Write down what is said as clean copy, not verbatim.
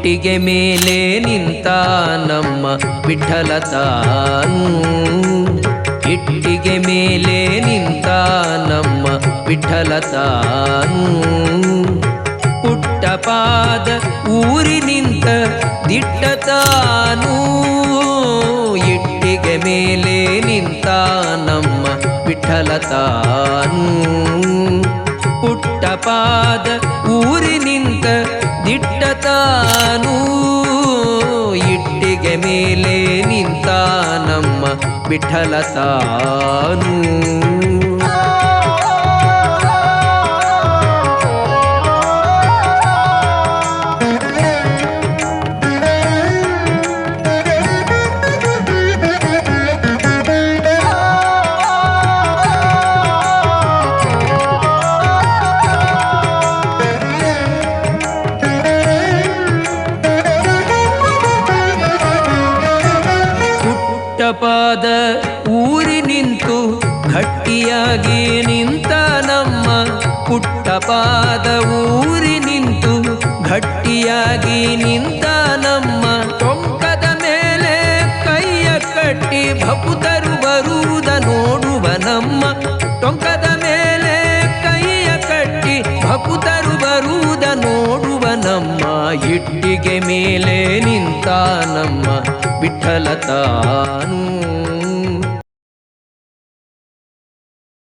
ಇಟ್ಟಿಗೆ ಮೇಲೆ ನಿಂತ ನಮ್ಮ ವಿಠಲ ತಾನು. ಇಟ್ಟಿಗೆ ಮೇಲೆ ನಿಂತ ನಮ್ಮ ವಿಠಲ ತಾನು. ಪುಟ್ಟ ಪಾದ ಊರಿ ನಿಂತ ದಿಟ್ಟ ತಾನು. ಇಟ್ಟಿಗೆ ಮೇಲೆ ನಿಂತ ನಮ್ಮ ವಿಠಲ ತಾನು. ಪುಟ್ಟ ಪಾದ ಊರಿ ನಿಂತ ದಿಟ್ಟ ತಾನು. ಇಟ್ಟಿಗೆ ಮೇಲೆ ನಿಂತ ನಮ್ಮ ವಿಠಲ ತಾನು. ಪಾದ ಊರಿ ನಿಂತು ಗಟ್ಟಿಯಾಗಿ ನಿಂತ ನಮ್ಮ ಪುಟ್ಟ ಪಾದ ಊರಿ ನಿಂತು ಗಟ್ಟಿಯಾಗಿ ನಿಂತ ನಮ್ಮ. ಟೊಂಕದ ಮೇಲೆ ಕೈಯ ಕಟ್ಟಿ ಭಕ್ತರು ಬರುವುದ ನೋಡುವ ನಮ್ಮ. ಟೊಂಕದ ಮೇಲೆ ಕೈಯ ಕಟ್ಟಿ ಭಕ್ತರು ಬರುವುದ ನೋಡುವ ನಮ್ಮ. ಇಟ್ಟಿಗೆ ಮೇಲೆ ನಿಂತ ನಮ್ಮ ವಿಠಲ ತಾನು.